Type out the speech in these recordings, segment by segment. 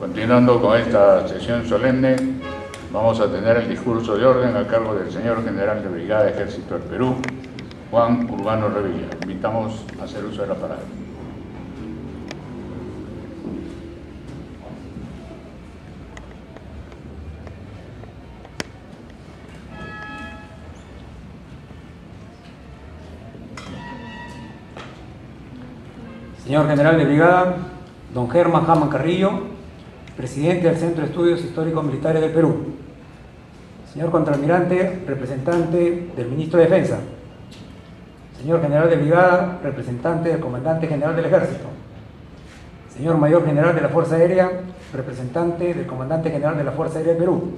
Continuando con esta sesión solemne, vamos a tener el discurso de orden a cargo del señor General de Brigada Ejército del Perú, Juan Urbano Revilla. Invitamos a hacer uso de la palabra. Señor General de Brigada, don Germán Hamann Carrillo, presidente del Centro de Estudios Históricos Militares del Perú. Señor Contraalmirante, representante del Ministro de Defensa. Señor General de Brigada, representante del Comandante General del Ejército. Señor Mayor General de la Fuerza Aérea, representante del Comandante General de la Fuerza Aérea del Perú.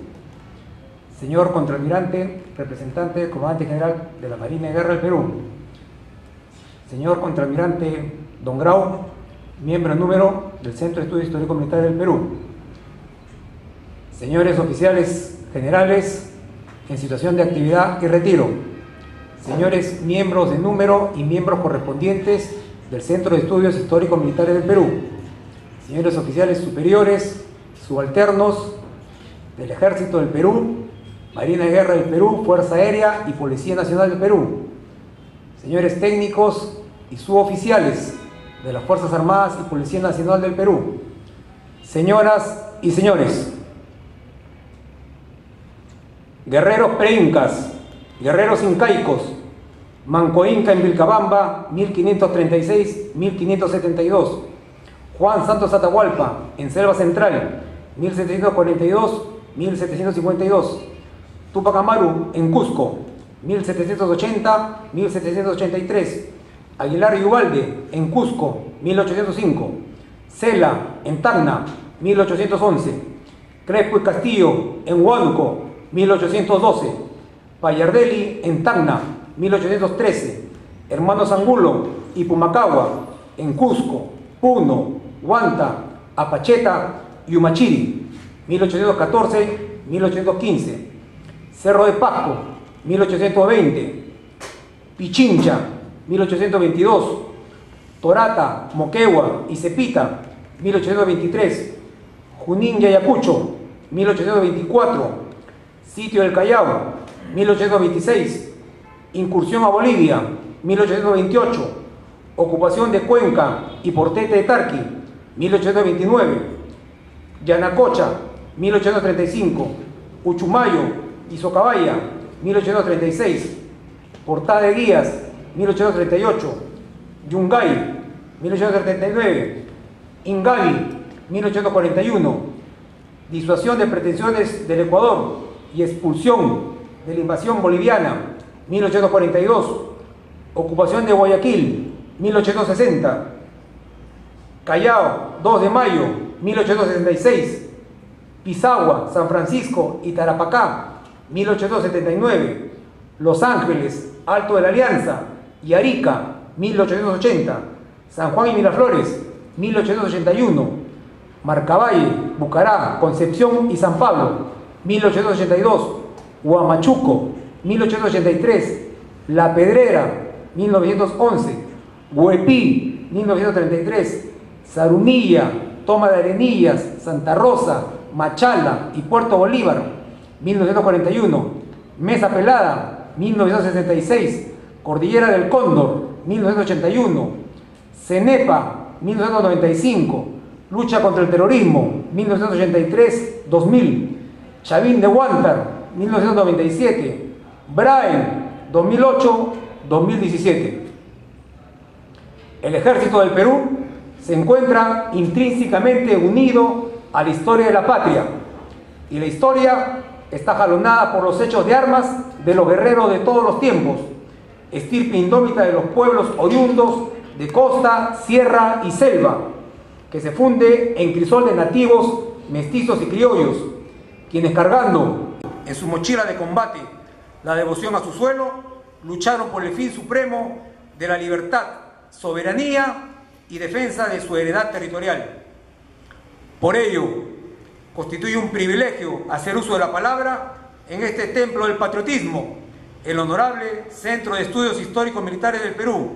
Señor Contraalmirante, representante del Comandante General de la Marina de Guerra del Perú. Señor Contraalmirante don Grau, miembro número del Centro de Estudios Históricos Militares del Perú. Señores oficiales generales en situación de actividad y retiro. Señores miembros de número y miembros correspondientes del Centro de Estudios Históricos Militares del Perú. Señores oficiales superiores, subalternos del Ejército del Perú, Marina de Guerra del Perú, Fuerza Aérea y Policía Nacional del Perú. Señores técnicos y suboficiales de las Fuerzas Armadas y Policía Nacional del Perú. Señoras y señores, guerreros preincas, guerreros incaicos, Manco Inca en Vilcabamba, 1536-1572, Juan Santos Atahualpa en Selva Central, 1742-1752, Tupac Amaru en Cusco, 1780-1783, Aguilar y Ubalde en Cusco, 1805, Cela en Tacna, 1811, Crespo y Castillo en Huánuco, 1812, Payardelli en Tacna, 1813, Hermanos Angulo y Pumacagua en Cusco, Puno, Huanta, Apacheta y Humachiri, 1814-1815, Cerro de Pasco, 1820, Pichincha, 1822, Torata, Moquegua y Cepita, 1823, Junín y Ayacucho, 1824, Sitio del Callao, 1826, Incursión a Bolivia, 1828, Ocupación de Cuenca y Portete de Tarqui, 1829, Yanacocha, 1835, Uchumayo y Socabaya, 1836, Portada de Guías, 1838, Yungay, 1839, Ingali, 1841, disuasión de pretensiones del Ecuador y expulsión de la invasión boliviana, 1842, ocupación de Guayaquil, 1860, Callao, 2 de mayo, 1866, Pisagua, San Francisco y Tarapacá, 1879, Los Ángeles, Alto de la Alianza y Arica, 1880, San Juan y Miraflores, 1881, Marcavalle, Bucará, Concepción y San Pablo, 1882, Huamachuco, 1883, La Pedrera, 1911, Huepí, 1933, Zarumilla, Toma de Arenillas, Santa Rosa, Machala y Puerto Bolívar, 1941, Mesa Pelada, 1966, Cordillera del Cóndor, 1981, Cenepa, 1995, Lucha contra el Terrorismo, 1983-2000, Chavín de Huántar, 1997, Braen, 2008-2017. El Ejército del Perú se encuentra intrínsecamente unido a la historia de la patria, y la historia está jalonada por los hechos de armas de los guerreros de todos los tiempos, estirpe indómita de los pueblos oriundos de costa, sierra y selva, que se funde en crisol de nativos, mestizos y criollos, quienes cargando en su mochila de combate la devoción a su suelo, lucharon por el fin supremo de la libertad, soberanía y defensa de su heredad territorial. Por ello, constituye un privilegio hacer uso de la palabra en este templo del patriotismo, el Honorable Centro de Estudios Históricos Militares del Perú,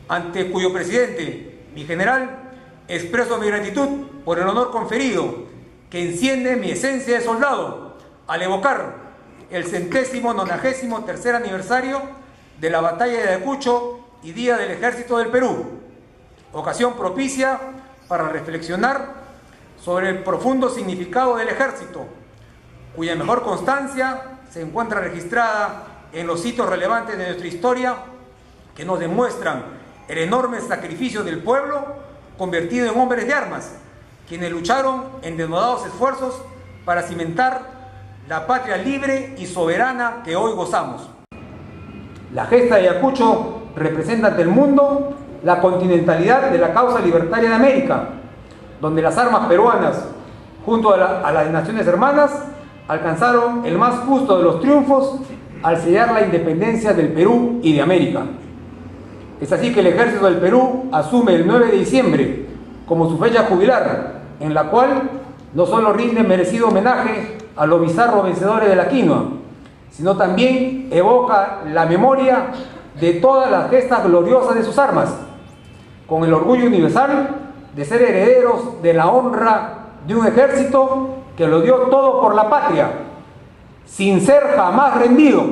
ante cuyo presidente, mi general, expreso mi gratitud por el honor conferido que enciende mi esencia de soldado al evocar el 193º aniversario de la batalla de Ayacucho y Día del Ejército del Perú, ocasión propicia para reflexionar sobre el profundo significado del ejército, cuya mejor constancia se encuentra registrada en los hitos relevantes de nuestra historia que nos demuestran el enorme sacrificio del pueblo convertido en hombres de armas, quienes lucharon en denodados esfuerzos para cimentar la patria libre y soberana que hoy gozamos. La gesta de Ayacucho representa ante el mundo la continentalidad de la causa libertaria de América, donde las armas peruanas, junto a las naciones hermanas, alcanzaron el más justo de los triunfos al sellar la independencia del Perú y de América. Es así que el Ejército del Perú asume el 9 de diciembre como su fecha jubilar, en la cual no solo rinde merecido homenaje a los bizarros vencedores de la quinoa, sino también evoca la memoria de todas las gestas gloriosas de sus armas, con el orgullo universal de ser herederos de la honra de un ejército que lo dio todo por la patria, sin ser jamás rendido,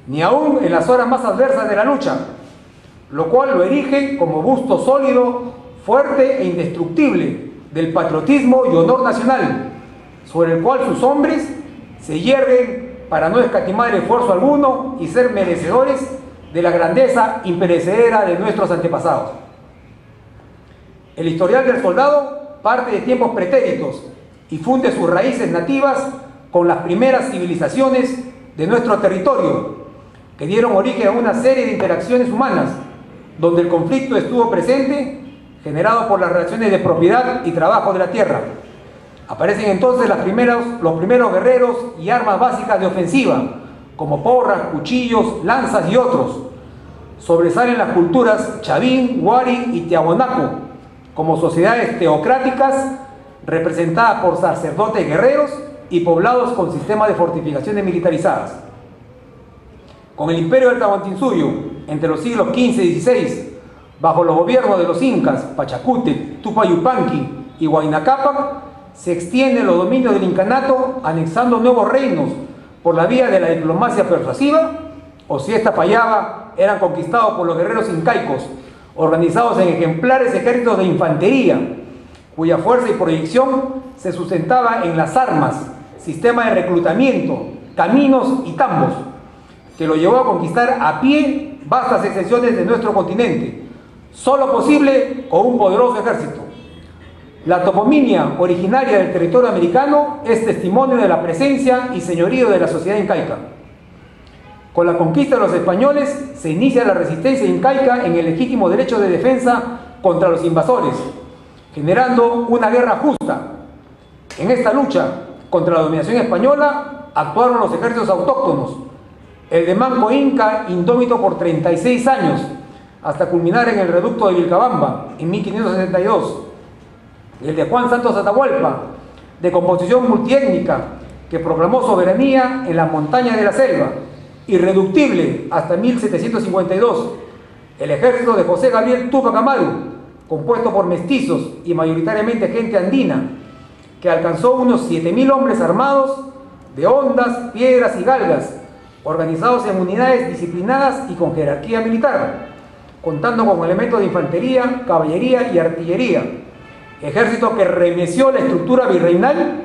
ni aún en las horas más adversas de la lucha, lo cual lo erige como busto sólido, fuerte e indestructible del patriotismo y honor nacional, sobre el cual sus hombres se hierven para no escatimar esfuerzo alguno y ser merecedores de la grandeza imperecedera de nuestros antepasados. El historial del soldado parte de tiempos pretéritos y funde sus raíces nativas con las primeras civilizaciones de nuestro territorio, que dieron origen a una serie de interacciones humanas, donde el conflicto estuvo presente, generado por las relaciones de propiedad y trabajo de la tierra. Aparecen entonces los primeros guerreros y armas básicas de ofensiva, como porras, cuchillos, lanzas y otros. Sobresalen las culturas Chavín, Huari y Tiahuanaco, como sociedades teocráticas representadas por sacerdotes guerreros y poblados con sistemas de fortificaciones militarizadas. Con el imperio del Tahuantinsuyo, entre los siglos XV y XVI, bajo los gobiernos de los incas, Pachacútec, Tupayupanqui y Huayna Cápac, se extienden los dominios del incanato anexando nuevos reinos por la vía de la diplomacia persuasiva, o si ésta fallaba, eran conquistados por los guerreros incaicos, organizados en ejemplares ejércitos de infantería, cuya fuerza y proyección se sustentaba en las armas, sistema de reclutamiento, caminos y tambos, que lo llevó a conquistar a pie vastas extensiones de nuestro continente, solo posible con un poderoso ejército. La toponimia originaria del territorio americano es testimonio de la presencia y señorío de la sociedad incaica. Con la conquista de los españoles se inicia la resistencia incaica en el legítimo derecho de defensa contra los invasores, generando una guerra justa. En esta lucha contra la dominación española actuaron los ejércitos autóctonos, el de Manco Inca, indómito por 36 años, hasta culminar en el reducto de Vilcabamba en 1562, el de Juan Santos Atahualpa, de composición multiétnica, que proclamó soberanía en las montañas de la selva, irreductible hasta 1752, el ejército de José Gabriel Tupac Amaru, compuesto por mestizos y mayoritariamente gente andina, que alcanzó unos 7.000 hombres armados de hondas, piedras y galgas, organizados en unidades disciplinadas y con jerarquía militar, contando con elementos de infantería, caballería y artillería. Ejército que remeció la estructura virreinal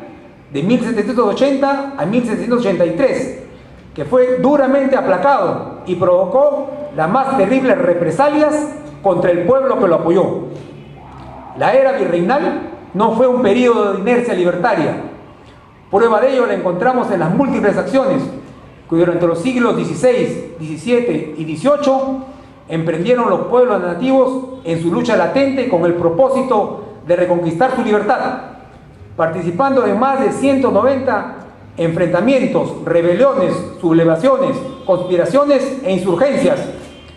de 1780 a 1783, que fue duramente aplacado y provocó las más terribles represalias contra el pueblo que lo apoyó. La era virreinal no fue un periodo de inercia libertaria. Prueba de ello la encontramos en las múltiples acciones que durante los siglos XVI, XVII y XVIII emprendieron los pueblos nativos en su lucha latente con el propósito de reconquistar su libertad, participando en más de 190 enfrentamientos, rebeliones, sublevaciones, conspiraciones e insurgencias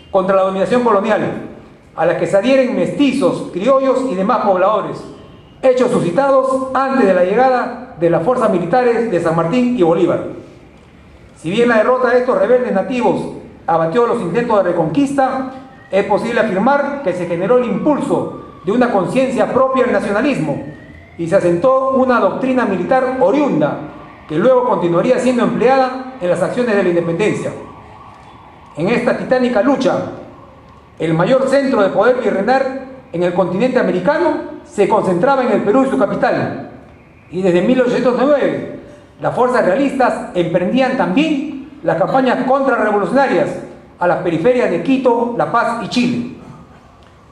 contra la dominación colonial, a la que se adhieren mestizos, criollos y demás pobladores, hechos suscitados antes de la llegada de las fuerzas militares de San Martín y Bolívar. Si bien la derrota de estos rebeldes nativos abatió los intentos de reconquista, es posible afirmar que se generó el impulso de una conciencia propia del nacionalismo, y se asentó una doctrina militar oriunda que luego continuaría siendo empleada en las acciones de la independencia. En esta titánica lucha, el mayor centro de poder virreinal en el continente americano se concentraba en el Perú y su capital, y desde 1809 las fuerzas realistas emprendían también las campañas contrarrevolucionarias a las periferias de Quito, La Paz y Chile.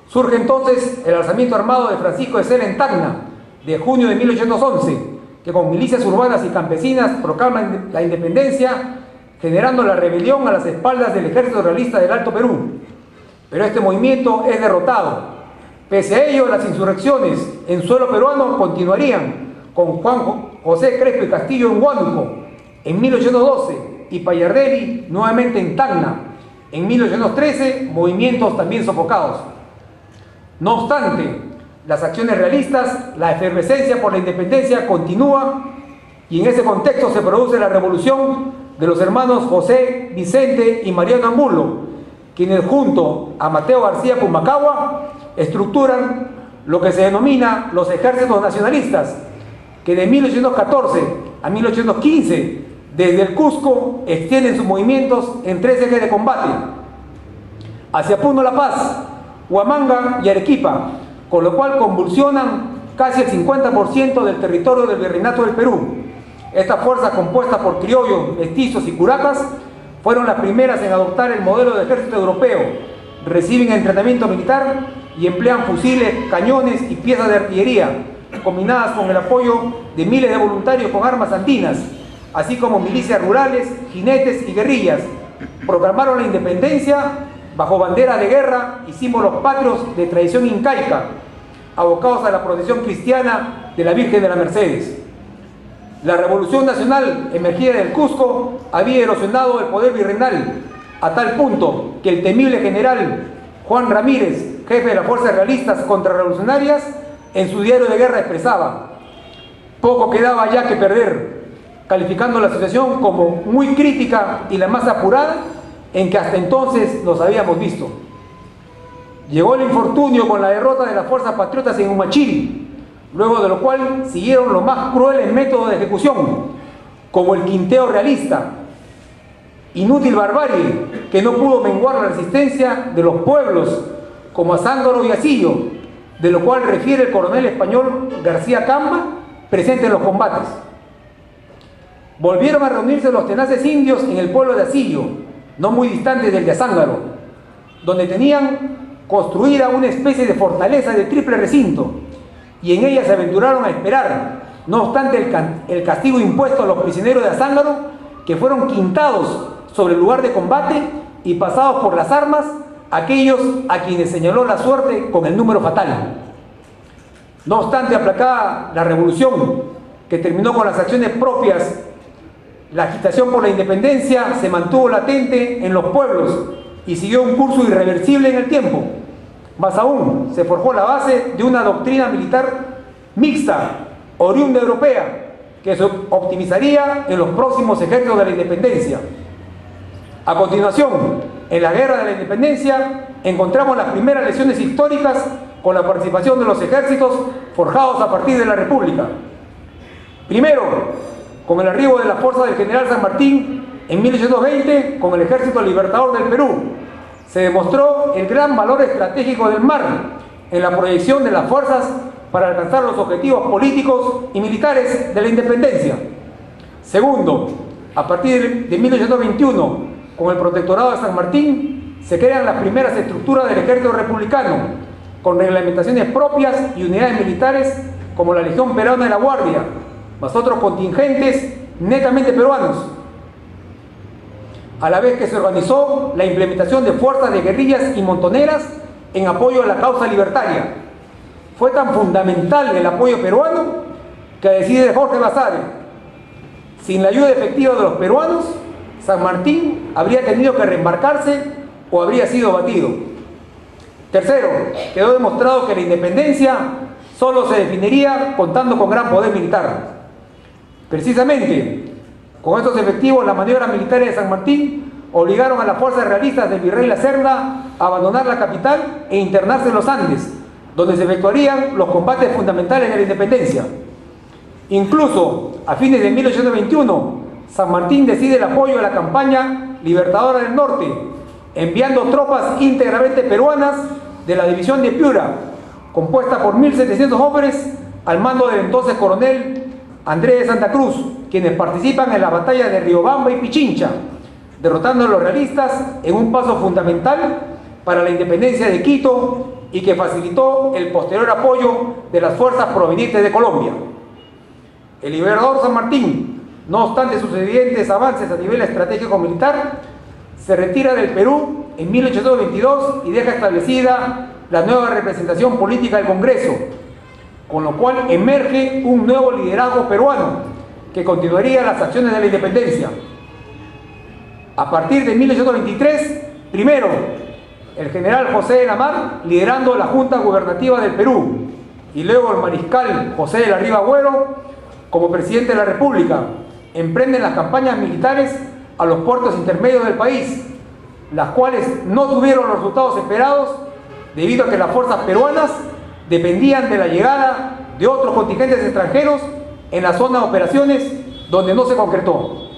Surge entonces el alzamiento armado de Francisco de Sela en Tacna, de junio de 1811, que con milicias urbanas y campesinas proclaman la independencia, generando la rebelión a las espaldas del ejército realista del Alto Perú. Pero este movimiento es derrotado. Pese a ello, las insurrecciones en suelo peruano continuarían, con Juan José Crespo y Castillo en Huánuco en 1812 y Pallardelli nuevamente en Tacna en 1813, movimientos también sofocados. No obstante, las acciones realistas, la efervescencia por la independencia continúa, y en ese contexto se produce la revolución de los hermanos José, Vicente y Mariano Angulo, quienes junto a Mateo García Pumacahua estructuran lo que se denomina los ejércitos nacionalistas, que de 1814 a 1815 desde el Cusco extienden sus movimientos en 3 ejes de combate: hacia Puno, La Paz, Huamanga y Arequipa, con lo cual convulsionan casi el 50% del territorio del virreinato del Perú. Estas fuerzas, compuestas por criollos, mestizos y curacas, fueron las primeras en adoptar el modelo de ejército europeo. Reciben entrenamiento militar y emplean fusiles, cañones y piezas de artillería, combinadas con el apoyo de miles de voluntarios con armas andinas, así como milicias rurales, jinetes y guerrillas. Proclamaron la independencia bajo bandera de guerra y símbolos patrios de tradición incaica, abocados a la procesión cristiana de la Virgen de la Mercedes. La Revolución Nacional emergida del Cusco había erosionado el poder virreinal a tal punto que el temible general Juan Ramírez, jefe de las fuerzas realistas contrarrevolucionarias, en su diario de guerra expresaba: poco quedaba ya que perder, calificando la situación como muy crítica y la más apurada en que hasta entonces nos habíamos visto. Llegó el infortunio con la derrota de las fuerzas patriotas en Humachiri, luego de lo cual siguieron los más crueles métodos de ejecución, como el quinteo realista, inútil barbarie que no pudo menguar la resistencia de los pueblos como Azángaro y Asillo, de lo cual refiere el coronel español García Camba, presente en los combates. Volvieron a reunirse los tenaces indios en el pueblo de Asillo, no muy distante del de Azángaro, donde tenían construida una especie de fortaleza de triple recinto, y en ella se aventuraron a esperar, no obstante el castigo impuesto a los prisioneros de Azángaro, que fueron quintados sobre el lugar de combate y pasados por las armas aquellos a quienes señaló la suerte con el número fatal. No obstante aplacada la revolución, que terminó con las acciones propias, la agitación por la independencia se mantuvo latente en los pueblos y siguió un curso irreversible en el tiempo. Más aún, se forjó la base de una doctrina militar mixta, oriunda europea, que se optimizaría en los próximos ejércitos de la independencia. A continuación, en la Guerra de la Independencia, encontramos las primeras lesiones históricas con la participación de los ejércitos forjados a partir de la República. Primero, con el arribo de la fuerza del general San Martín en 1820 con el Ejército Libertador del Perú, se demostró el gran valor estratégico del mar en la proyección de las fuerzas para alcanzar los objetivos políticos y militares de la independencia. Segundo, a partir de 1821, con el Protectorado de San Martín, se crean las primeras estructuras del ejército republicano, con reglamentaciones propias y unidades militares como la Legión Peruana de la Guardia, más otros contingentes netamente peruanos, a la vez que se organizó la implementación de fuerzas de guerrillas y montoneras en apoyo a la causa libertaria. Fue tan fundamental el apoyo peruano que, a decir de Jorge Basadre, sin la ayuda efectiva de los peruanos, San Martín habría tenido que reembarcarse o habría sido batido. Tercero, quedó demostrado que la independencia solo se definiría contando con gran poder militar. Precisamente, con estos efectivos, las maniobras militares de San Martín obligaron a las fuerzas realistas del virrey La Serna a abandonar la capital e internarse en los Andes, donde se efectuarían los combates fundamentales de la independencia. Incluso, a fines de 1821, San Martín decide el apoyo a la campaña libertadora del norte, enviando tropas íntegramente peruanas de la división de Piura, compuesta por 1.700 hombres al mando del entonces coronel Andrés de Santa Cruz, quienes participan en las batallas de Riobamba y Pichincha, derrotando a los realistas en un paso fundamental para la independencia de Quito y que facilitó el posterior apoyo de las fuerzas provenientes de Colombia. El liberador San Martín, no obstante sus evidentes avances a nivel estratégico militar, se retira del Perú en 1822 y deja establecida la nueva representación política del Congreso, con lo cual emerge un nuevo liderazgo peruano que continuaría las acciones de la independencia. A partir de 1823, primero, el general José de la Mar liderando la Junta Gubernativa del Perú y luego el mariscal José de la Riva Agüero como presidente de la República emprenden las campañas militares a los puertos intermedios del país, las cuales no tuvieron los resultados esperados debido a que las fuerzas peruanas dependían de la llegada de otros contingentes extranjeros en la zona de operaciones donde no se concretó,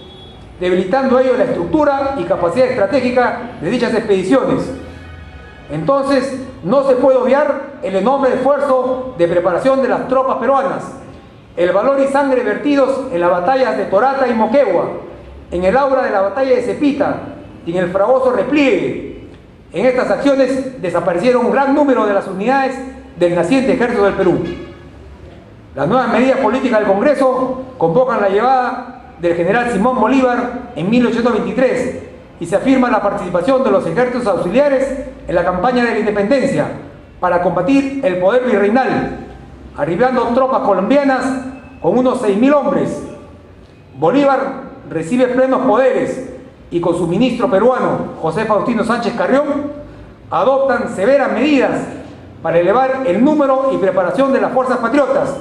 debilitando ello la estructura y capacidad estratégica de dichas expediciones. Entonces, no se puede obviar el enorme esfuerzo de preparación de las tropas peruanas, el valor y sangre vertidos en las batallas de Torata y Moquegua, en el aura de la batalla de Cepita y en el fragoso repliegue. En estas acciones desaparecieron un gran número de las unidades del naciente ejército del Perú. Las nuevas medidas políticas del Congreso convocan la llegada del general Simón Bolívar en 1823 y se afirma la participación de los ejércitos auxiliares en la campaña de la independencia para combatir el poder virreinal, arribando tropas colombianas con unos 6.000 hombres. Bolívar recibe plenos poderes y con su ministro peruano, José Faustino Sánchez Carrión, adoptan severas medidas para elevar el número y preparación de las fuerzas patriotas,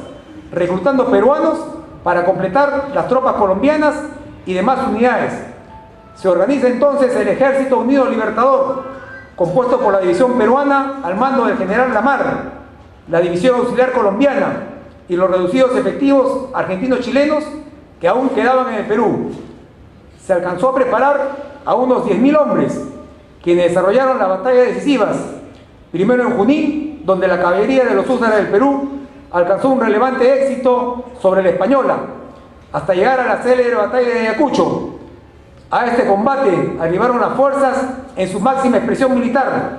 reclutando peruanos para completar las tropas colombianas y demás unidades. Se organiza entonces el Ejército Unido Libertador, compuesto por la división peruana al mando del general Lamar, la división auxiliar colombiana y los reducidos efectivos argentinos-chilenos que aún quedaban en el Perú. Se alcanzó a preparar a unos 10.000 hombres, quienes desarrollaron las batallas decisivas, primero en Junín, donde la caballería de los húsares del Perú alcanzó un relevante éxito sobre la española, hasta llegar a la célebre batalla de Ayacucho. A este combate arribaron las fuerzas en su máxima expresión militar,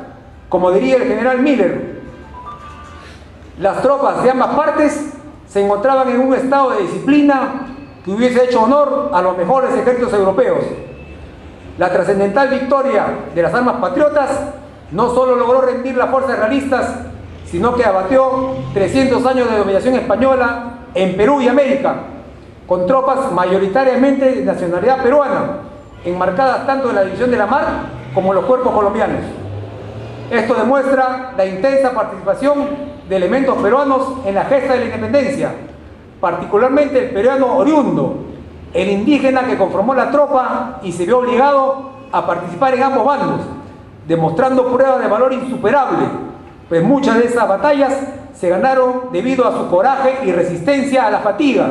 como diría el general Miller. Las tropas de ambas partes se encontraban en un estado de disciplina que hubiese hecho honor a los mejores ejércitos europeos. La trascendental victoria de las armas patriotas no solo logró rendir las fuerzas realistas, sino que abatió 300 años de dominación española en Perú y América, con tropas mayoritariamente de nacionalidad peruana, enmarcadas tanto en la división de la Mar como en los cuerpos colombianos. Esto demuestra la intensa participación de elementos peruanos en la gesta de la independencia, particularmente el peruano oriundo, el indígena que conformó la tropa y se vio obligado a participar en ambos bandos, demostrando pruebas de valor insuperable, pues muchas de esas batallas se ganaron debido a su coraje y resistencia a la fatiga.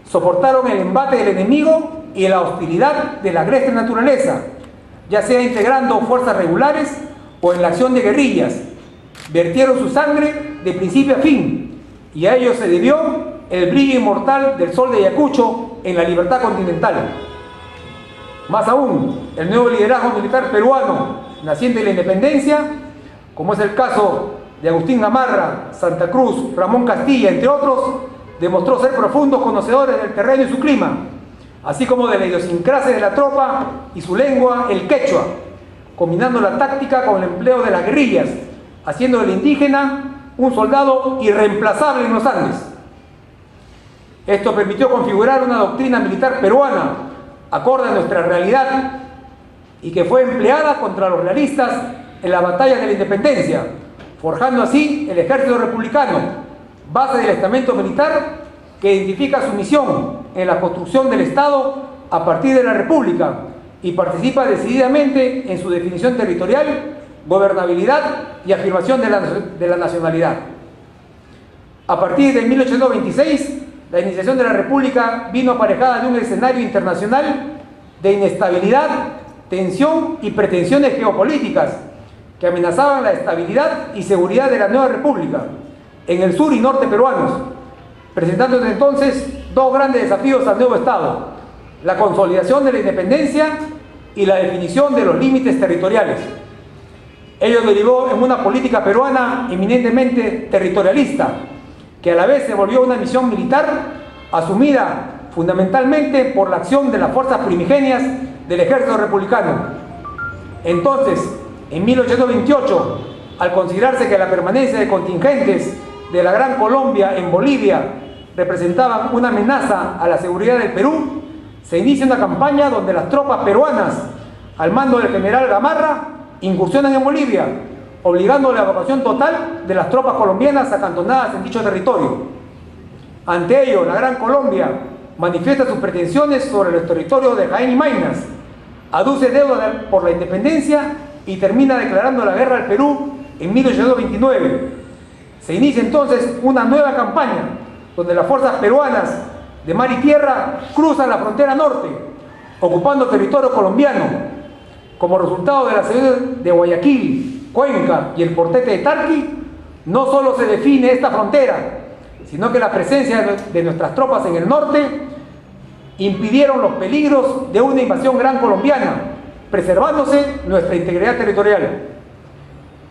Soportaron el embate del enemigo y la hostilidad de la agreste naturaleza, ya sea integrando fuerzas regulares o en la acción de guerrillas. Vertieron su sangre de principio a fin, y a ello se debió el brillo inmortal del sol de Ayacucho en la libertad continental. Más aún, el nuevo liderazgo militar peruano, naciente de la independencia, como es el caso de Agustín Gamarra, Santa Cruz, Ramón Castilla, entre otros, demostró ser profundos conocedores del terreno y su clima, así como de la idiosincrasia de la tropa y su lengua, el quechua, combinando la táctica con el empleo de las guerrillas, haciendo del indígena un soldado irreemplazable en los Andes. Esto permitió configurar una doctrina militar peruana, acorde a nuestra realidad, y que fue empleada contra los realistas en la batalla de la independencia, forjando así el ejército republicano, base del estamento militar que identifica su misión en la construcción del Estado a partir de la República y participa decididamente en su definición territorial gobernabilidad y afirmación de la nacionalidad. A partir de 1826, la iniciación de la República vino aparejada de un escenario internacional de inestabilidad, tensión y pretensiones geopolíticas que amenazaban la estabilidad y seguridad de la nueva República en el sur y norte peruanos, presentando desde entonces dos grandes desafíos al nuevo Estado: la consolidación de la independencia y la definición de los límites territoriales. Ello derivó en una política peruana eminentemente territorialista, que a la vez se volvió una misión militar asumida fundamentalmente por la acción de las fuerzas primigenias del ejército republicano. Entonces, en 1828, al considerarse que la permanencia de contingentes de la Gran Colombia en Bolivia representaban una amenaza a la seguridad del Perú, se inicia una campaña donde las tropas peruanas, al mando del general Gamarra, incursionan en Bolivia, obligando a la evacuación total de las tropas colombianas acantonadas en dicho territorio. Ante ello, la Gran Colombia manifiesta sus pretensiones sobre los territorios de Jaén y Maynas, aduce deuda por la independencia y termina declarando la guerra al Perú en 1829. Se inicia entonces una nueva campaña, donde las fuerzas peruanas de mar y tierra cruzan la frontera norte, ocupando territorio colombiano. Como resultado de la salida de Guayaquil, Cuenca y el portete de Tarqui, no solo se define esta frontera, sino que la presencia de nuestras tropas en el norte impidieron los peligros de una invasión gran colombiana, preservándose nuestra integridad territorial.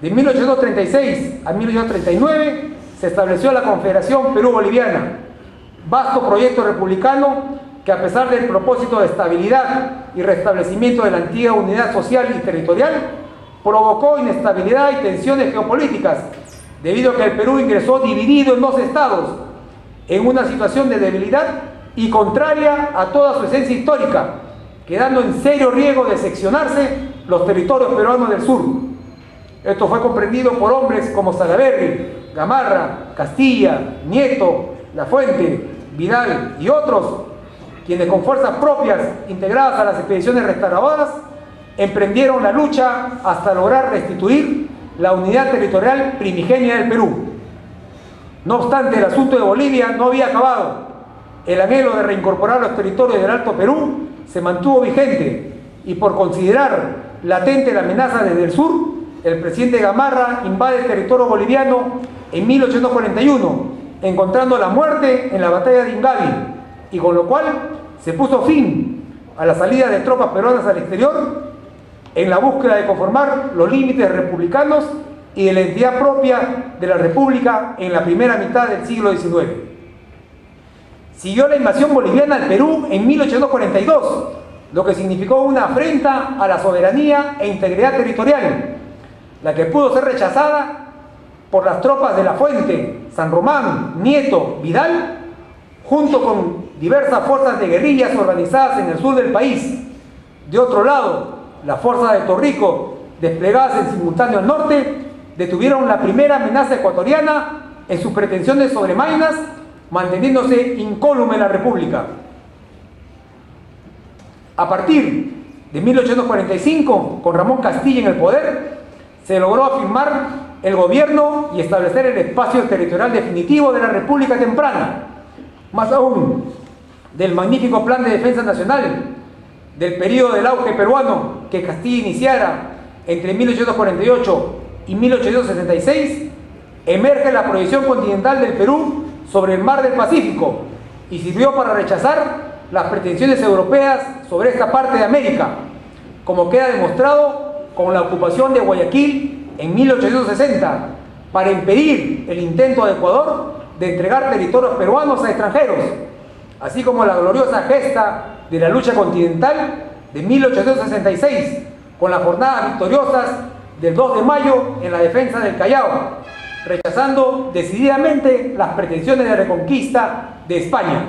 De 1836 a 1839 se estableció la Confederación Perú-Boliviana, vasto proyecto republicano que, a pesar del propósito de estabilidad y restablecimiento de la antigua unidad social y territorial, provocó inestabilidad y tensiones geopolíticas, debido a que el Perú ingresó dividido en dos estados, en una situación de debilidad y contraria a toda su esencia histórica, quedando en serio riesgo de seccionarse los territorios peruanos del sur. Esto fue comprendido por hombres como Salaverry, Gamarra, Castilla, Nieto, Lafuente, Vidal y otros, quienes con fuerzas propias integradas a las expediciones restauradoras emprendieron la lucha hasta lograr restituir la unidad territorial primigenia del Perú. No obstante, el asunto de Bolivia no había acabado. El anhelo de reincorporar los territorios del Alto Perú se mantuvo vigente, y por considerar latente la amenaza desde el sur, el presidente Gamarra invade el territorio boliviano en 1841, encontrando la muerte en la batalla de Ingavi, y con lo cual se puso fin a la salida de tropas peruanas al exterior en la búsqueda de conformar los límites republicanos y de la entidad propia de la República en la primera mitad del siglo XIX. Siguió la invasión boliviana al Perú en 1842, lo que significó una afrenta a la soberanía e integridad territorial, la que pudo ser rechazada por las tropas de Lafuente, San Román, Nieto, Vidal, junto con diversas fuerzas de guerrillas organizadas en el sur del país. De otro lado, las fuerzas de Torrico, desplegadas en simultáneo al norte, detuvieron la primera amenaza ecuatoriana en sus pretensiones sobre Maynas, manteniéndose incólume en la República. A partir de 1845, con Ramón Castilla en el poder, se logró afirmar el gobierno y establecer el espacio territorial definitivo de la República temprana. Más aún, del magnífico Plan de Defensa Nacional del periodo del auge peruano que Castilla iniciara entre 1848 y 1876, emerge la proyección continental del Perú sobre el mar del Pacífico y sirvió para rechazar las pretensiones europeas sobre esta parte de América, como queda demostrado con la ocupación de Guayaquil en 1860, para impedir el intento de Ecuador de entregar territorios peruanos a extranjeros, así como la gloriosa gesta de la lucha continental de 1866, con las jornadas victoriosas del 2 de mayo en la defensa del Callao, rechazando decididamente las pretensiones de reconquista de España.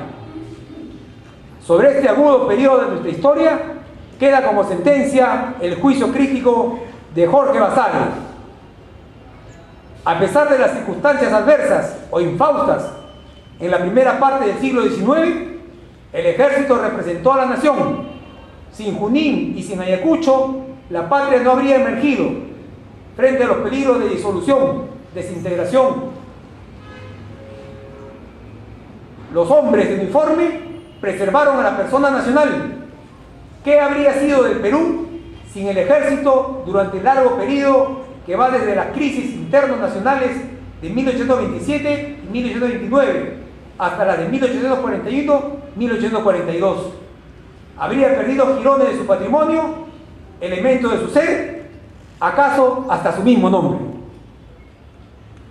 Sobre este agudo periodo de nuestra historia queda como sentencia el juicio crítico de Jorge Basadre. A pesar de las circunstancias adversas o infaustas en la primera parte del siglo XIX, el ejército representó a la nación. Sin Junín y sin Ayacucho, la patria no habría emergido. frente a los peligros de disolución, desintegración. Los hombres de uniforme preservaron a la persona nacional. ¿Qué habría sido del Perú sin el ejército durante el largo periodo que va desde las crisis internos nacionales de 1827 y 1829 hasta las de 1841-1842? ¿Habría perdido girones de su patrimonio, elementos de su ser, acaso hasta su mismo nombre?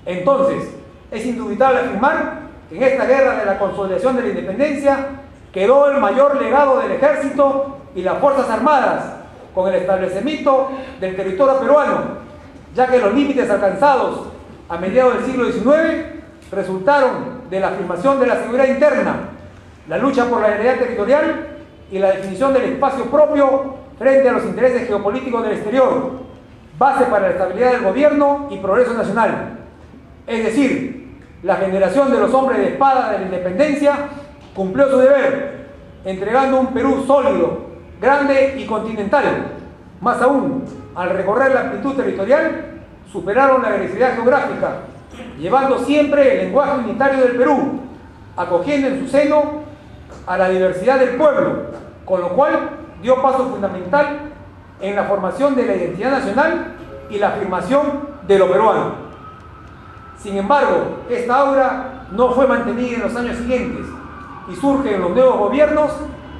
Entonces, es indubitable afirmar que en esta guerra de la consolidación de la independencia quedó el mayor legado del ejército y las fuerzas armadas con el establecimiento del territorio peruano, ya que los límites alcanzados a mediados del siglo XIX resultaron de la afirmación de la seguridad interna, la lucha por la integridad territorial y la definición del espacio propio frente a los intereses geopolíticos del exterior, base para la estabilidad del gobierno y progreso nacional. Es decir, la generación de los hombres de espada de la independencia cumplió su deber, entregando un Perú sólido, grande y continental. Más aún, al recorrer la amplitud territorial, superaron la agresividad geográfica, llevando siempre el lenguaje unitario del Perú, acogiendo en su seno a la diversidad del pueblo, con lo cual dio paso fundamental en la formación de la identidad nacional y la afirmación de lo peruano. Sin embargo, esta aura no fue mantenida en los años siguientes y surge en los nuevos gobiernos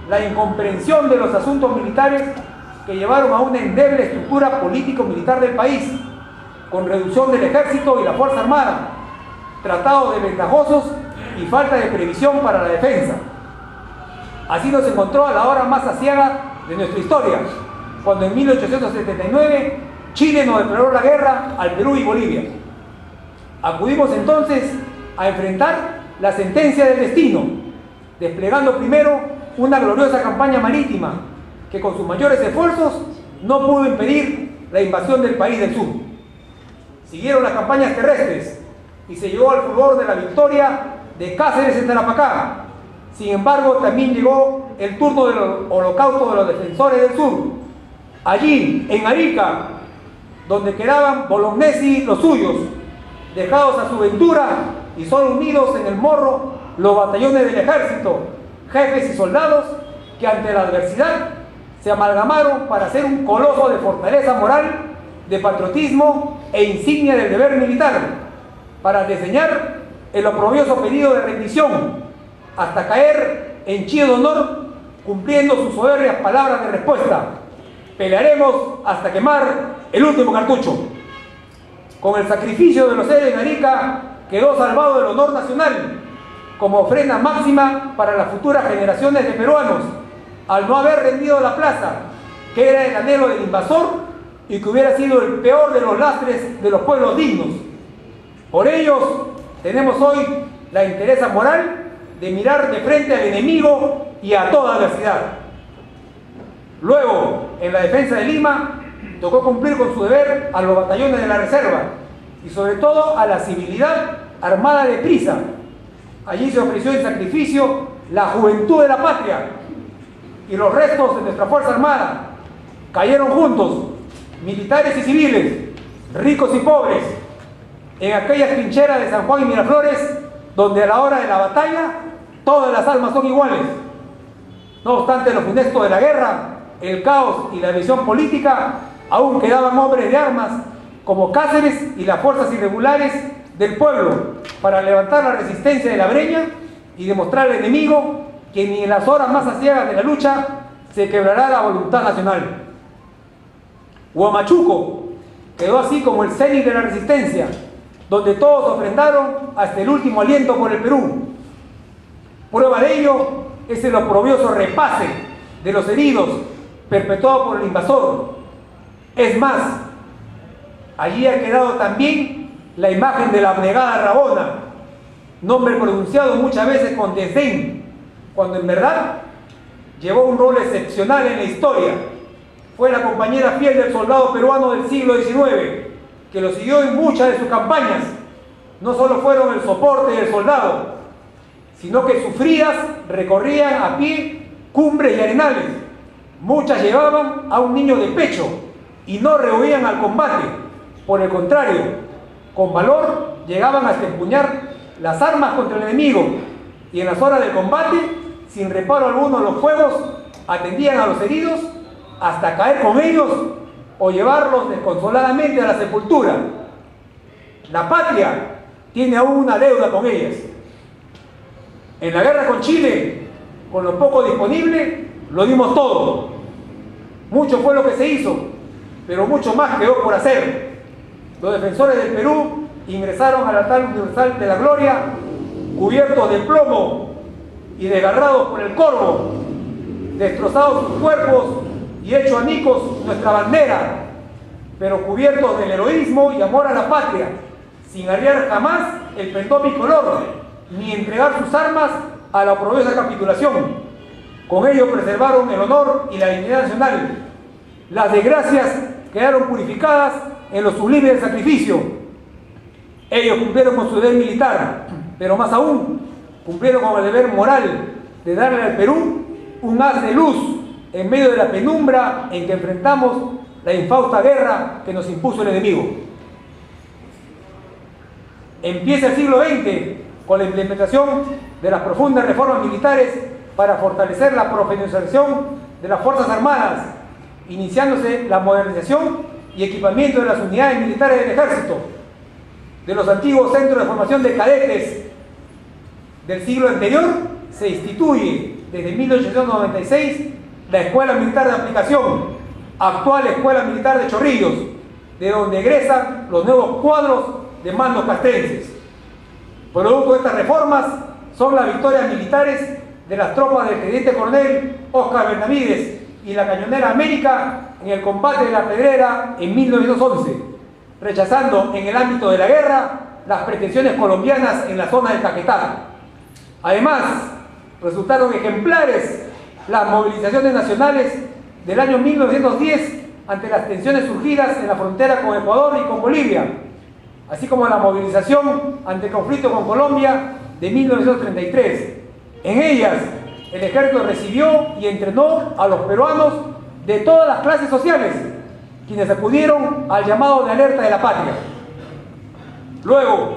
la incomprensión de los asuntos militares que llevaron a una endeble estructura político-militar del país, con reducción del ejército y la Fuerza Armada, tratados desventajosos y falta de previsión para la defensa. Así nos encontró a la hora más aciaga de nuestra historia, cuando en 1879 Chile nos declaró la guerra al Perú y Bolivia. Acudimos entonces a enfrentar la sentencia del destino, desplegando primero una gloriosa campaña marítima que con sus mayores esfuerzos no pudo impedir la invasión del país del sur. Siguieron las campañas terrestres y se llegó al fulgor de la victoria de Cáceres en Tarapacá. Sin embargo, también llegó el turno del holocausto de los defensores del sur. Allí, en Arica, donde quedaban Bolognesi y los suyos, dejados a su ventura y solo unidos en el morro los batallones del ejército, jefes y soldados que ante la adversidad se amalgamaron para hacer un coloso de fortaleza moral, de patriotismo e insignia del deber militar, para diseñar el oprobioso pedido de rendición, hasta caer en chido de honor, cumpliendo sus soberbias palabras de respuesta: pelearemos hasta quemar el último cartucho. Con el sacrificio de los héroes de Arica quedó salvado el honor nacional, como ofrenda máxima para las futuras generaciones de peruanos, al no haber rendido la plaza, que era el anhelo del invasor y que hubiera sido el peor de los lastres de los pueblos dignos. Por ellos tenemos hoy la entereza moral de mirar de frente al enemigo y a toda adversidad. Luego, en la defensa de Lima, tocó cumplir con su deber a los batallones de la reserva y sobre todo a la civilidad armada de prisa. Allí se ofreció en sacrificio la juventud de la patria y los restos de nuestra Fuerza Armada cayeron juntos, militares y civiles, ricos y pobres, en aquellas trincheras de San Juan y Miraflores, donde a la hora de la batalla todas las almas son iguales. No obstante lo funesto de la guerra, el caos y la división política, aún quedaban hombres de armas como Cáceres y las fuerzas irregulares del pueblo para levantar la resistencia de la Breña y demostrar al enemigo que ni en las horas más aciagas de la lucha se quebrará la voluntad nacional. Huamachuco quedó así como el cenit de la resistencia, donde todos ofrendaron hasta el último aliento por el Perú. Prueba de ello es el oprobioso repase de los heridos perpetuado por el invasor. Es más, allí ha quedado también la imagen de la abnegada Rabona, nombre pronunciado muchas veces con desdén, cuando en verdad llevó un rol excepcional en la historia. Fue la compañera fiel del soldado peruano del siglo XIX, que lo siguió en muchas de sus campañas. No solo fueron el soporte del soldado, sino que sufridas recorrían a pie cumbres y arenales. Muchas llevaban a un niño de pecho y no rehuían al combate, Por el contrario, con valor llegaban hasta empuñar las armas contra el enemigo y en las horas del combate, sin reparo alguno los fuegos, atendían a los heridos hasta caer con ellos o llevarlos desconsoladamente a la sepultura. La patria tiene aún una deuda con ellas. En la guerra con Chile, con lo poco disponible, lo dimos todo. Mucho fue lo que se hizo, pero mucho más quedó por hacer. Los defensores del Perú ingresaron al altar universal de la gloria, cubiertos de plomo y desgarrados por el corvo, destrozados sus cuerpos y hecho anicos nuestra bandera, pero cubiertos del heroísmo y amor a la patria, sin arriar jamás el pendón bicolor, ni entregar sus armas a la oprobiosa capitulación. Con ello preservaron el honor y la dignidad nacional. Las desgracias quedaron purificadas en lo sublime del sacrificio. Ellos cumplieron con su deber militar, pero más aún, cumplieron con el deber moral de darle al Perú un haz de luz en medio de la penumbra en que enfrentamos la infausta guerra que nos impuso el enemigo. Empieza el siglo XX con la implementación de las profundas reformas militares para fortalecer la profesionalización de las Fuerzas Armadas, iniciándose la modernización y equipamiento de las unidades militares del Ejército, de los antiguos centros de formación de cadetes del siglo anterior. Se instituye desde 1896 la Escuela Militar de Aplicación, actual Escuela Militar de Chorrillos, de donde egresan los nuevos cuadros de mandos castrenses. Producto de estas reformas son las victorias militares de las tropas del teniente coronel Óscar Benavides y la cañonera América en el combate de la Pedrera en 1911, rechazando en el ámbito de la guerra las pretensiones colombianas en la zona del Caquetá. Además, resultaron ejemplares las movilizaciones nacionales del año 1910 ante las tensiones surgidas en la frontera con Ecuador y con Bolivia, así como la movilización ante el conflicto con Colombia de 1933. En ellas, el ejército recibió y entrenó a los peruanos de todas las clases sociales, quienes acudieron al llamado de alerta de la patria. Luego,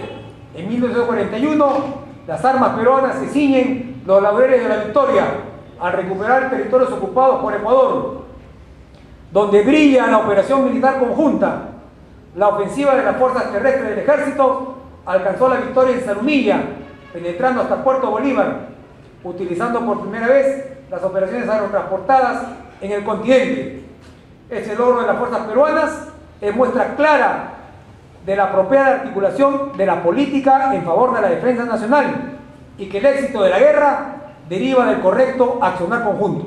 en 1941, las armas peruanas se ciñen los laureles de la victoria al recuperar territorios ocupados por Ecuador, donde brilla la operación militar conjunta. La ofensiva de las fuerzas terrestres del ejército alcanzó la victoria en Zarumilla, penetrando hasta Puerto Bolívar, utilizando por primera vez las operaciones aerotransportadas en el continente. Ese logro de las fuerzas peruanas es muestra clara de la apropiada articulación de la política en favor de la defensa nacional y que el éxito de la guerra deriva del correcto accionar conjunto.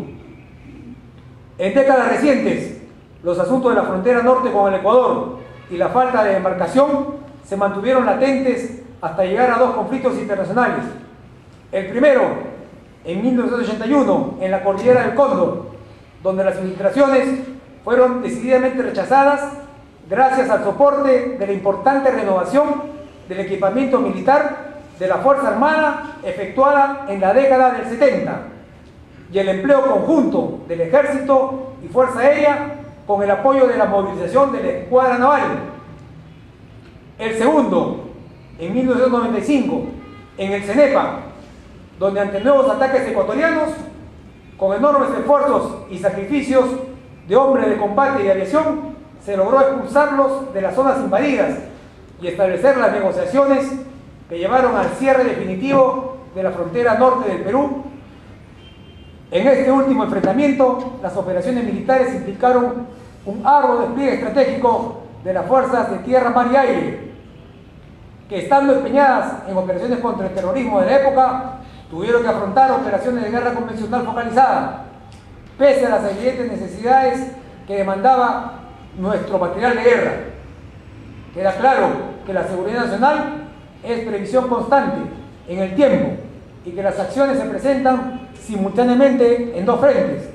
En décadas recientes, los asuntos de la frontera norte con el Ecuador y la falta de demarcación se mantuvieron latentes hasta llegar a dos conflictos internacionales. El primero, en 1981, en la cordillera del Cóndor, donde las infiltraciones fueron decididamente rechazadas gracias al soporte de la importante renovación del equipamiento militar de la Fuerza Armada efectuada en la década del 70 y el empleo conjunto del Ejército y Fuerza Aérea con el apoyo de la movilización de la Escuadra Naval. El segundo, en 1995, en el CENEPA, donde ante nuevos ataques ecuatorianos, con enormes esfuerzos y sacrificios de hombres de combate y aviación, se logró expulsarlos de las zonas invadidas y establecer las negociaciones que llevaron al cierre definitivo de la frontera norte del Perú. En este último enfrentamiento, las operaciones militares implicaron un arduo despliegue estratégico de las fuerzas de tierra, mar y aire, que estando empeñadas en operaciones contra el terrorismo de la época, tuvieron que afrontar operaciones de guerra convencional focalizada, pese a las evidentes necesidades que demandaba nuestro material de guerra. Queda claro que la seguridad nacional es previsión constante en el tiempo y que las acciones se presentan simultáneamente en dos frentes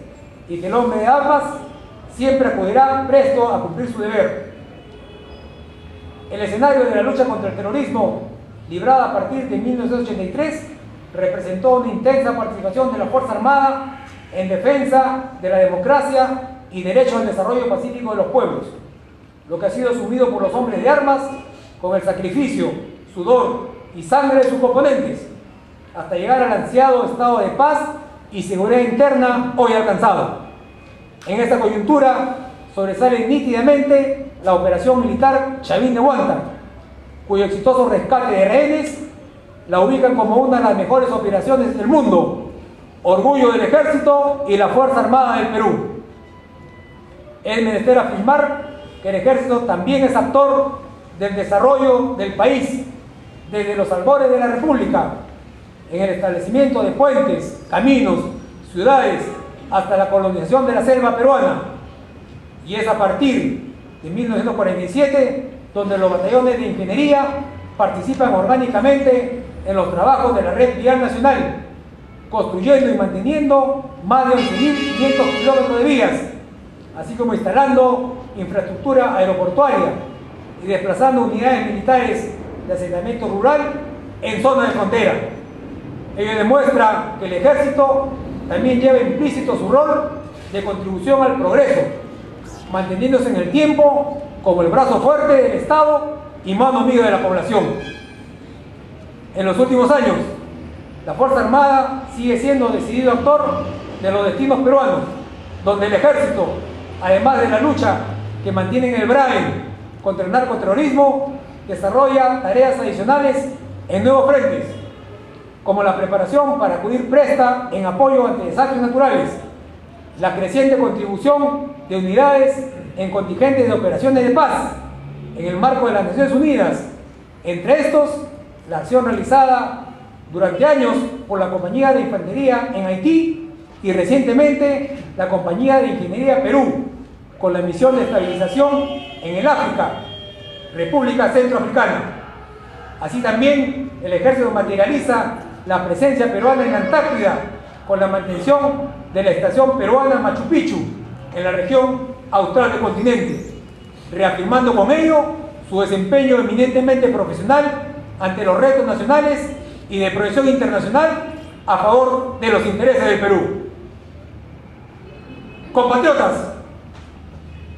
y que el hombre de armas siempre acudirá presto a cumplir su deber. El escenario de la lucha contra el terrorismo, librada a partir de 1983, representó una intensa participación de la Fuerza Armada en defensa de la democracia y derecho al desarrollo pacífico de los pueblos. lo que ha sido asumido por los hombres de armas con el sacrificio, sudor y sangre de sus componentes, hasta llegar al ansiado estado de paz y seguridad interna hoy alcanzado. En esta coyuntura sobresale nítidamente la operación militar Chavín de Huanta, cuyo exitoso rescate de rehenes la ubican como una de las mejores operaciones del mundo, orgullo del Ejército y la Fuerza Armada del Perú. Es menester afirmar que el Ejército también es actor del desarrollo del país, desde los albores de la República, en el establecimiento de puentes, caminos, ciudades, hasta la colonización de la selva peruana. Y es a partir de 1947 donde los batallones de ingeniería participan orgánicamente en los trabajos de la red vial nacional, construyendo y manteniendo más de 11.500 kilómetros de vías, así como instalando infraestructura aeroportuaria y desplazando unidades militares de asentamiento rural en zonas de frontera. Ello demuestra que el Ejército también lleva implícito su rol de contribución al progreso, manteniéndose en el tiempo como el brazo fuerte del Estado y mano amiga de la población. En los últimos años, la Fuerza Armada sigue siendo decidido actor de los destinos peruanos, donde el Ejército, además de la lucha que mantiene en el BRAEN contra el narcoterrorismo, desarrolla tareas adicionales en nuevos frentes, como la preparación para acudir presta en apoyo ante desastres naturales, la creciente contribución de unidades en contingentes de operaciones de paz en el marco de las Naciones Unidas, entre estos la acción realizada durante años por la Compañía de Infantería en Haití y recientemente la Compañía de Ingeniería Perú, con la misión de estabilización en el África, República Centroafricana. Así también el Ejército materializa la presencia peruana en la Antártida con la mantención de la estación peruana Machu Picchu en la región austral del continente, reafirmando con ello su desempeño eminentemente profesional ante los retos nacionales y de proyección internacional a favor de los intereses del Perú. Compatriotas,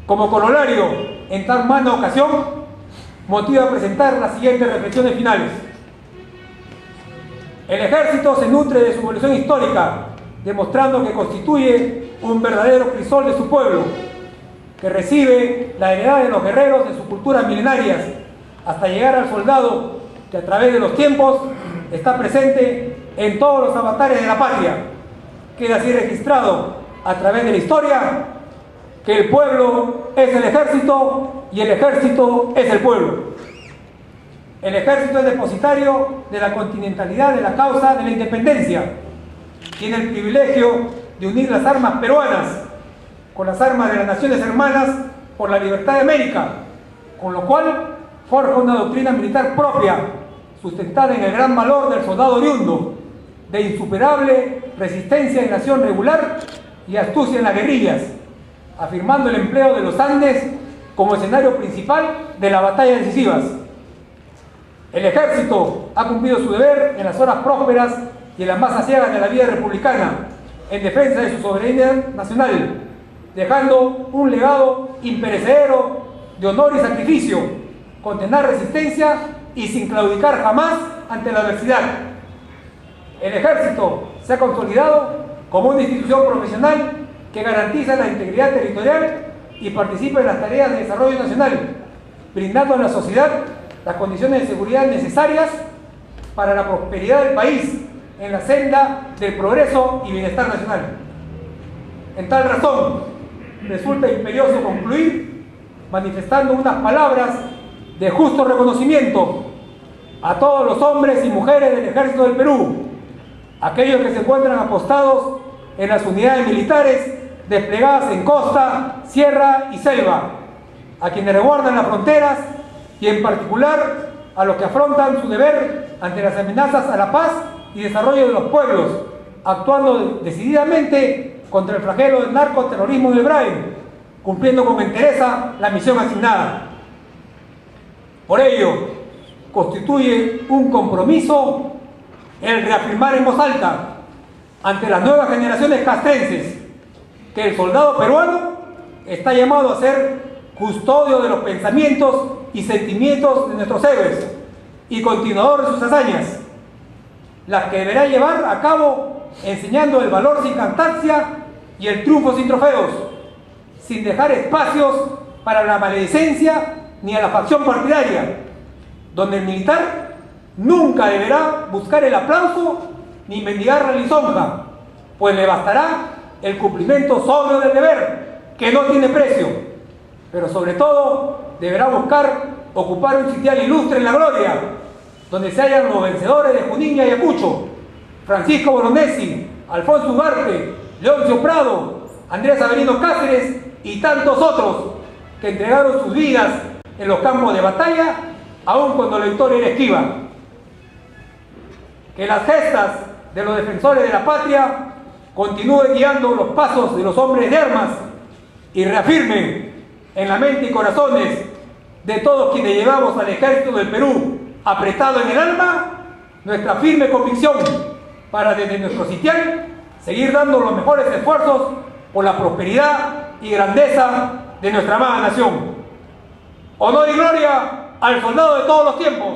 como corolario en tan magna ocasión, motiva a presentar las siguientes reflexiones finales. El Ejército se nutre de su evolución histórica, demostrando que constituye un verdadero crisol de su pueblo, que recibe la heredad de los guerreros de sus culturas milenarias, hasta llegar al soldado que a través de los tiempos está presente en todos los avatares de la patria. Queda así registrado a través de la historia que el pueblo es el Ejército y el Ejército es el pueblo. El Ejército es depositario de la continentalidad de la causa de la independencia. Tiene el privilegio de unir las armas peruanas con las armas de las naciones hermanas por la libertad de América, con lo cual forja una doctrina militar propia, sustentada en el gran valor del soldado oriundo, de insuperable resistencia en acción regular y astucia en las guerrillas, afirmando el empleo de los Andes como escenario principal de las batallas decisivas. El Ejército ha cumplido su deber en las horas prósperas y en las más aciagas de la vida republicana, en defensa de su soberanía nacional, dejando un legado imperecedero de honor y sacrificio, con tenaz resistencia y sin claudicar jamás ante la adversidad. El Ejército se ha consolidado como una institución profesional que garantiza la integridad territorial y participa en las tareas de desarrollo nacional, brindando a la sociedad las condiciones de seguridad necesarias para la prosperidad del país en la senda del progreso y bienestar nacional. En tal razón, resulta imperioso concluir manifestando unas palabras de justo reconocimiento a todos los hombres y mujeres del Ejército del Perú, aquellos que se encuentran apostados en las unidades militares desplegadas en costa, sierra y selva, a quienes resguardan las fronteras y en particular a los que afrontan su deber ante las amenazas a la paz y desarrollo de los pueblos, actuando decididamente contra el flagelo del narcoterrorismo del BRAEN, cumpliendo con entereza la misión asignada. Por ello, constituye un compromiso el reafirmar en voz alta ante las nuevas generaciones castrenses que el soldado peruano está llamado a ser custodio de los pensamientos y sentimientos de nuestros héroes y continuador de sus hazañas, las que deberá llevar a cabo enseñando el valor sin cantancia y el triunfo sin trofeos, sin dejar espacios para la maledicencia ni a la facción partidaria, donde el militar nunca deberá buscar el aplauso ni mendigar la lisonja, pues le bastará el cumplimiento sobrio del deber, que no tiene precio, pero sobre todo deberá buscar ocupar un sitial ilustre en la gloria, donde se hallan los vencedores de Junín y Ayacucho, Francisco Bolognesi, Alfonso Ugarte, Leoncio Prado, Andrés Avelino Cáceres y tantos otros que entregaron sus vidas en los campos de batalla, aun cuando la victoria era esquiva. Que las gestas de los defensores de la patria continúen guiando los pasos de los hombres de armas y reafirmen en la mente y corazones de todos quienes llevamos al ejército del Perú apretado en el alma nuestra firme convicción para desde nuestro sitial seguir dando los mejores esfuerzos por la prosperidad y grandeza de nuestra amada nación. Honor y gloria al soldado de todos los tiempos.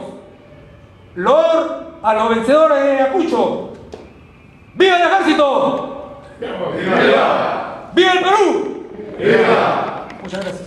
Loor a los vencedores de Ayacucho. ¡Viva el ejército! ¡Viva! ¡Viva el Perú! ¡Viva! Muchas gracias.